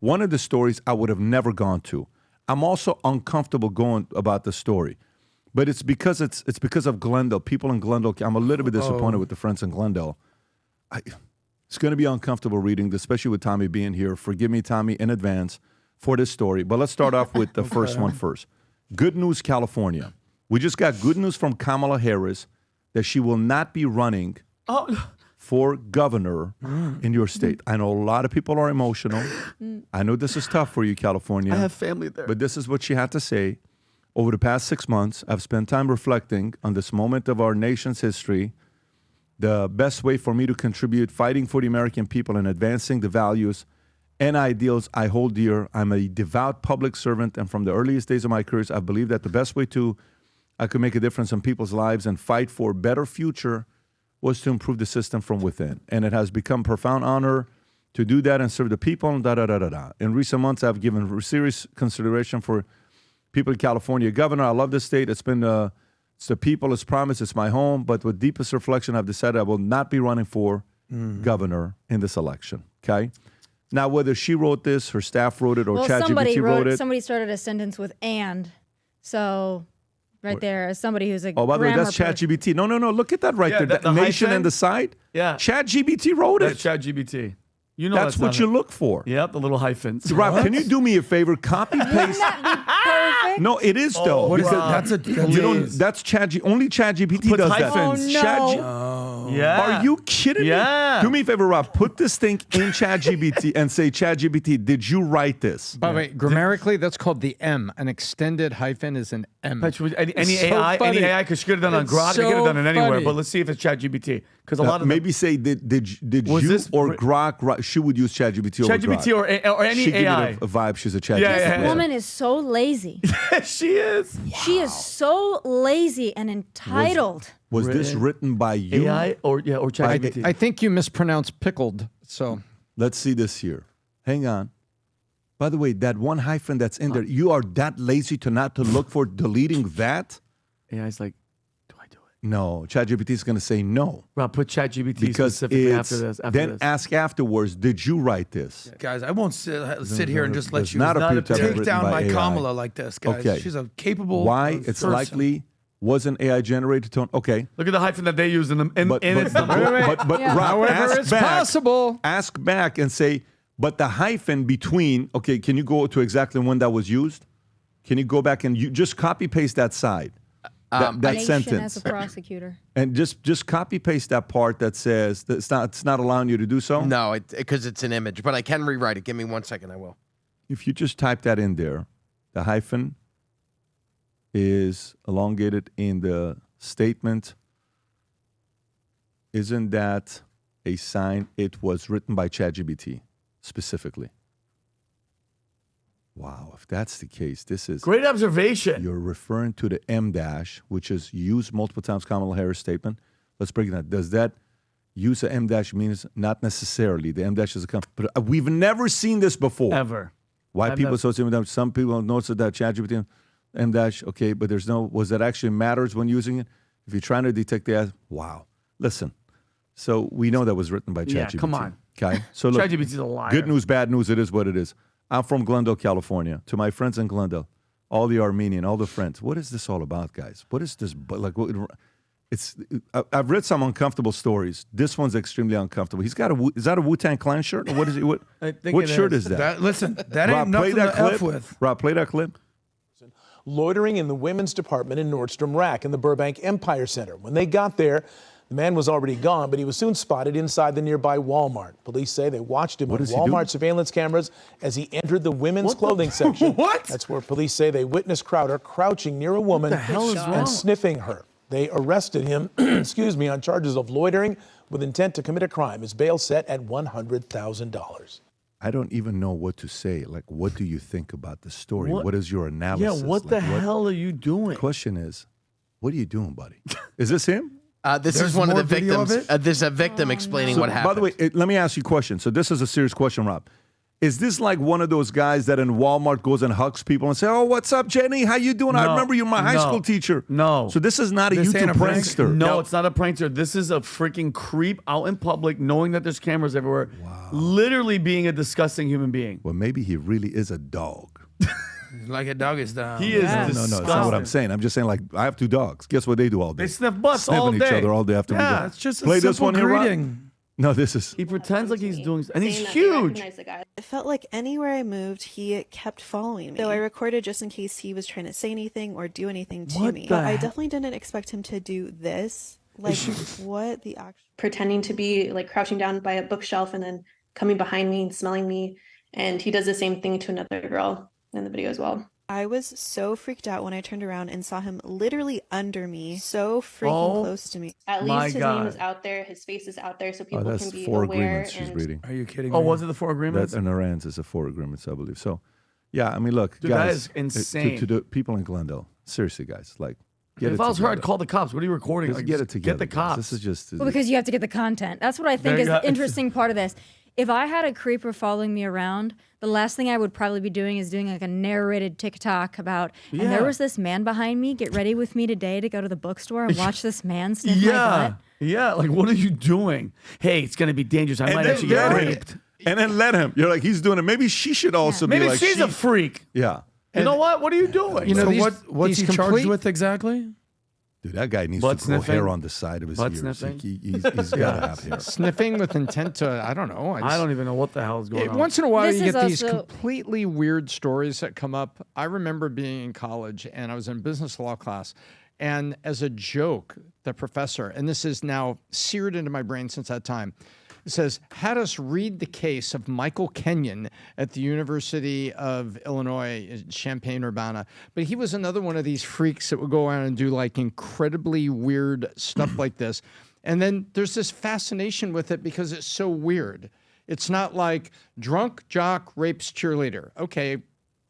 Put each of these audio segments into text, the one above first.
One of the stories I would have never gone to. I'm also uncomfortable going about the story. But it's because of Glendale. People in Glendale, I'm a little bit disappointed with the friends in Glendale. It's going to be uncomfortable reading, especially with Tommy being here. Forgive me, Tommy, in advance for this story. But let's start off with the first one first. Good news, California. We just got good news from Kamala Harris that she will not be running for governor in your state. I know a lot of people are emotional. I know this is tough for you, California. I have family there. But this is what she had to say. Over the past 6 months, I've spent time reflecting on this moment of our nation's history, the best way for me to contribute, fighting for the American people and advancing the values and ideals I hold dear. I'm a devout public servant, and from the earliest days of my career, I believe that the best way I could make a difference in people's lives and fight for a better future was to improve the system from within. And it has become a profound honor to do that and serve the people, In recent months, I've given serious consideration for people in California. Governor, I love this state. It's been it's the people, it's promise, it's my home. But with deepest reflection, I've decided I will not be running for governor in this election. Okay? Now, whether she wrote this, her staff wrote it, or ChatGPT wrote it. Somebody started a sentence with "and," so right there, as somebody who's a by the way, that's ChatGPT. No. Look at that right there. The nation and the side. Yeah. ChatGPT wrote it. That's ChatGPT. You know that's what you look for. Yep, the little hyphens. Rob, can you do me a favor? Copy paste. Perfect. No, it is though. What is that? That's ChatGPT. Only ChatGPT does hyphens. that. Oh, no. Yeah. Are you kidding me? Do me a favor, Rob. Put this thing in ChatGPT and say, ChatGPT, did you write this? By the way, grammatically, that's called the M. An extended hyphen is an M. Any AI, because she could have done it on Grok, she could have done it anywhere. But let's see if it's ChatGPT. Because a lot of maybe say did you or Grok? She would use ChatGPT over Grok. ChatGPT or any she AI. She give you a vibe. She's a ChatGPT. This woman is so lazy. She is. Wow. She is so lazy and entitled. Was this written by you? AI or ChatGPT? I think you mispronounced pickled. So let's see this here. Hang on. By the way, that one hyphen that's in there, you are that lazy to look for deleting that? AI's like, do I do it? No, ChatGPT is going to say no. Well, put ChatGPT because specifically after this. Then ask afterwards, did you write this? Guys, I won't sit here and just let you take down my AI. Kamala like this, guys. Okay. She's a capable Why? It's likely wasn't AI generated tone. Okay. Look at the hyphen that they use in its number. But Rob, however, it's possible. Ask back and say, but the hyphen between, okay, can you go to exactly when that was used? Can you go back and you just copy paste that side? That sentence. As a prosecutor. And just copy paste that part that says that it's not allowing you to do so? No, because it's an image, but I can rewrite it. Give me 1 second, I will. If you just type that in there, the hyphen is elongated in the statement. Isn't that a sign it was written by ChatGPT specifically? Wow, if that's the case, this is... Great observation. You're referring to the M dash, which is used multiple times, Kamala Harris statement. Let's break it down. Does that use of M dash means not necessarily? The M dash is a... But we've never seen this before. Ever. Why people associate with them? Some people notice that ChatGPT... M dash, okay, but there's no, was that actually matters when using it? If you're trying to detect the, wow. Listen, so we know that was written by ChatGPT. Yeah, come on. Okay, so look, ChatGPT's a liar. Good news, bad news, it is what it is. I'm from Glendale, California. To my friends in Glendale, all the Armenian, all the friends, what is this all about, guys? What is this, like, I've read some uncomfortable stories. This one's extremely uncomfortable. He's got is that a Wu-Tang Clan shirt? Or what is it? What shirt is that? Listen, that Rob, ain't nothing to F with. Rob, play that clip. Loitering in the women's department in Nordstrom Rack in the Burbank Empire Center. When they got there, the man was already gone, but he was soon spotted inside the nearby Walmart. Police say they watched him on Walmart surveillance cameras as he entered the women's clothing section. What? That's where police say they witnessed Crowder crouching near a woman and sniffing her. They arrested him, on charges of loitering with intent to commit a crime. His bail set at $100,000. I don't even know what to say. Like, what do you think about the story? What is your analysis? Yeah, what the hell are you doing? The question is, what are you doing, buddy? Is this him? This is one of the victims. There's a victim explaining what happened. By the way, let me ask you a question. So this is a serious question, Rob. Is this like one of those guys that in Walmart goes and hugs people and say, "Oh, what's up, Jenny? How you doing? I No, remember you're my high school teacher." No. So this is not a This ain't YouTube a prank. prankster. No, it's not a prankster. This is a freaking creep out in public, knowing that there's cameras everywhere. Wow. Literally being a disgusting human being. Well, maybe he really is a dog. Like a dog is down. He is No, disgusting. that's not what I'm saying. I'm just saying, like, I have 2 dogs. Guess what they do all day? They sniff butts Sniffing all each day. other all day after we Yeah, go. It's just a Play this simple one here, Rob? greeting. No, this is. He pretends like he's doing, and he's saying that they huge. recognize the guy. It felt like anywhere I moved, he kept following me. So I recorded just in case he was trying to say anything or do anything to What me. the But I heck? definitely didn't expect him to do this. Like, what the actual... Pretending to be like crouching down by a bookshelf and then coming behind me and smelling me. And he does the same thing to another girl in the video as well. I was so freaked out when I turned around and saw him literally under me, so freaking close to me. At My least his God. name is out there, his face is out there, so Oh, people that's can be 4 aware. agreements she's And reading. Are you kidding Oh, me? was it the 4 agreements? That in Iran's is a 4 agreements, I believe. So, yeah, I mean, look, Dude, that guys. is insane. To the people in Glendale, seriously, guys, like, get it If I was her, I'd together. call the cops. What are you recording? Just Like, get it just together. Get the guys. cops. This is just. Well, because you have to get the content. That's what I think There is you the go. interesting part of this. If I had a creeper following me around, the last thing I would probably be doing is doing like a narrated TikTok about, and there Yeah. was this man behind me. Get ready with me today to go to the bookstore and watch this man sniff my Yeah. butt. Yeah. Like, what are you doing? Hey, it's going to be dangerous. I might then actually get let him. raped. And then let him. You're like, he's doing it. Maybe she should also be Maybe like, she's a freak. Yeah. You know what? What are you doing? You know, So these- what's these he charged complete- with exactly? Dude, that guy needs Butt to grow sniffing? hair on the side of his Butt ears. sniffing? He's got to have hair. Sniffing with intent to, I don't know. I don't even know what the hell is going on. Once in a while, This you is get these also- completely weird stories that come up. I remember being in college and I was in a business law class. And as a joke, the professor, and this is now seared into my brain since that time, says, had us read the case of Michael Kenyon at the University of Illinois, Champaign-Urbana. But he was another one of these freaks that would go around and do like incredibly weird stuff like this. And then there's this fascination with it because it's so weird. It's not like drunk jock rapes cheerleader. Okay,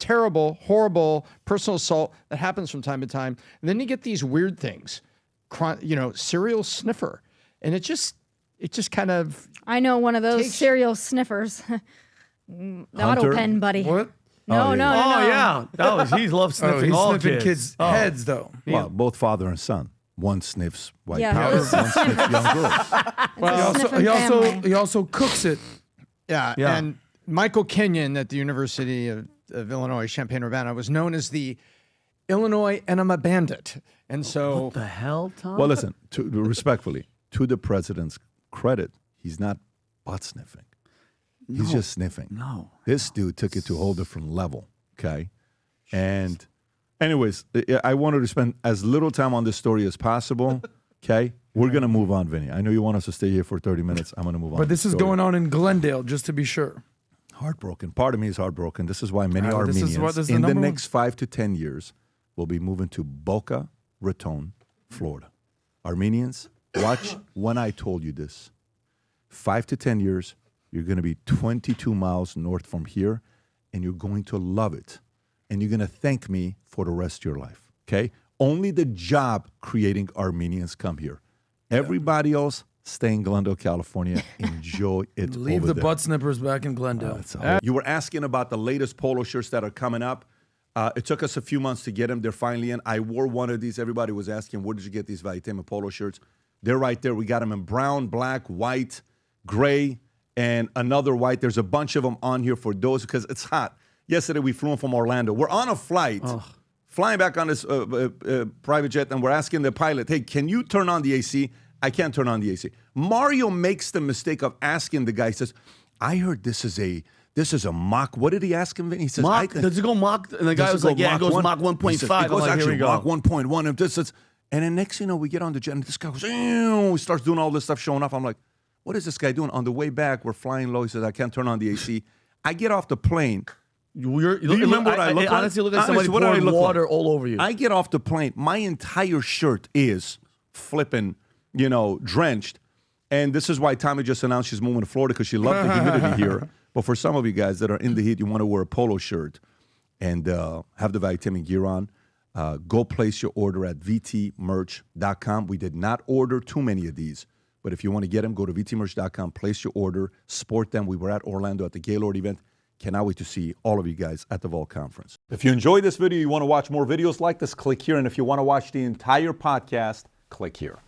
terrible, horrible personal assault that happens from time to time. And then you get these weird things, serial sniffer. And it just kind of... I know one of those Takes- serial sniffers. The Hunter? auto pen buddy. What? No, Oh, no, yeah. no, Oh, no. yeah. He loves Oh, sniffing he's all sniffing kids. kids' Oh. heads, though. Well, both father and son. One sniffs white Yeah, powder, those- one sniffs young girls. Sniffing He also cooks it. Yeah, Yeah. and Michael Kenyon at the University of Illinois, Champaign-Urbana, was known as the Illinois Enema Bandit. And so... What the hell, Tom? Well, listen, respectfully, to the president's credit, he's not butt sniffing. He's just sniffing. No. This dude took it to a whole different level, okay? And anyways, I wanted to spend as little time on this story as possible, okay? We're going to move on, Vinny. I know you want us to stay here for 30 minutes. I'm going to move on. But this is going on in Glendale, just to be sure. Heartbroken. Part of me is heartbroken. This is why many All right, this is Armenians what- this is the in the number one. next 5 to 10 years will be moving to Boca Raton, Florida. Armenians, watch when I told you this. 5 to 10 years, you're going to be 22 miles north from here, and you're going to love it. And you're going to thank me for the rest of your life, okay? Only the job creating Armenians come here. Everybody else, stay in Glendale, California. Enjoy it Leave over the there. butt snippers back in Glendale. That's all. You were asking about the latest polo shirts that are coming up. It took us a few months to get them. They're finally in. I wore one of these. Everybody was asking, where did you get these Valuetainment polo shirts? They're right there. We got them in brown, black, white, gray, and another white. There's a bunch of them on here for those because it's hot. Yesterday, we flew in from Orlando. We're on a flight, flying back on this private jet, and we're asking the pilot, hey, can you turn on the AC? I can't turn on the AC. Mario makes the mistake of asking the guy, he says, I heard this is a Mach. What did he ask him? He says, Mach? Does it go Mach? And the guy was like, yeah, it goes Mach 1.5. He says, I'm it goes like, here actually we go. Mach 1.1. And then next, we get on the jet, and this guy goes, ew, he starts doing all this stuff, showing off. I'm like, what is this guy doing? On the way back, we're flying low. He says, I can't turn on the AC. I get off the plane. Do you remember what I look like? Honestly, look like Honestly, somebody what do I pouring look water like? all over you. I get off the plane. My entire shirt is flipping, drenched. And this is why Tommy just announced she's moving to Florida because she loves the humidity here. But for some of you guys that are in the heat, you want to wear a polo shirt and have the Valuetainment gear on, go place your order at vtmerch.com. We did not order too many of these. But if you want to get them, go to vtmerch.com, place your order, sport them. We were at Orlando at the Gaylord event. Cannot wait to see all of you guys at the Vault Conference. If you enjoyed this video, you want to watch more videos like this, click here. And if you want to watch the entire podcast, click here.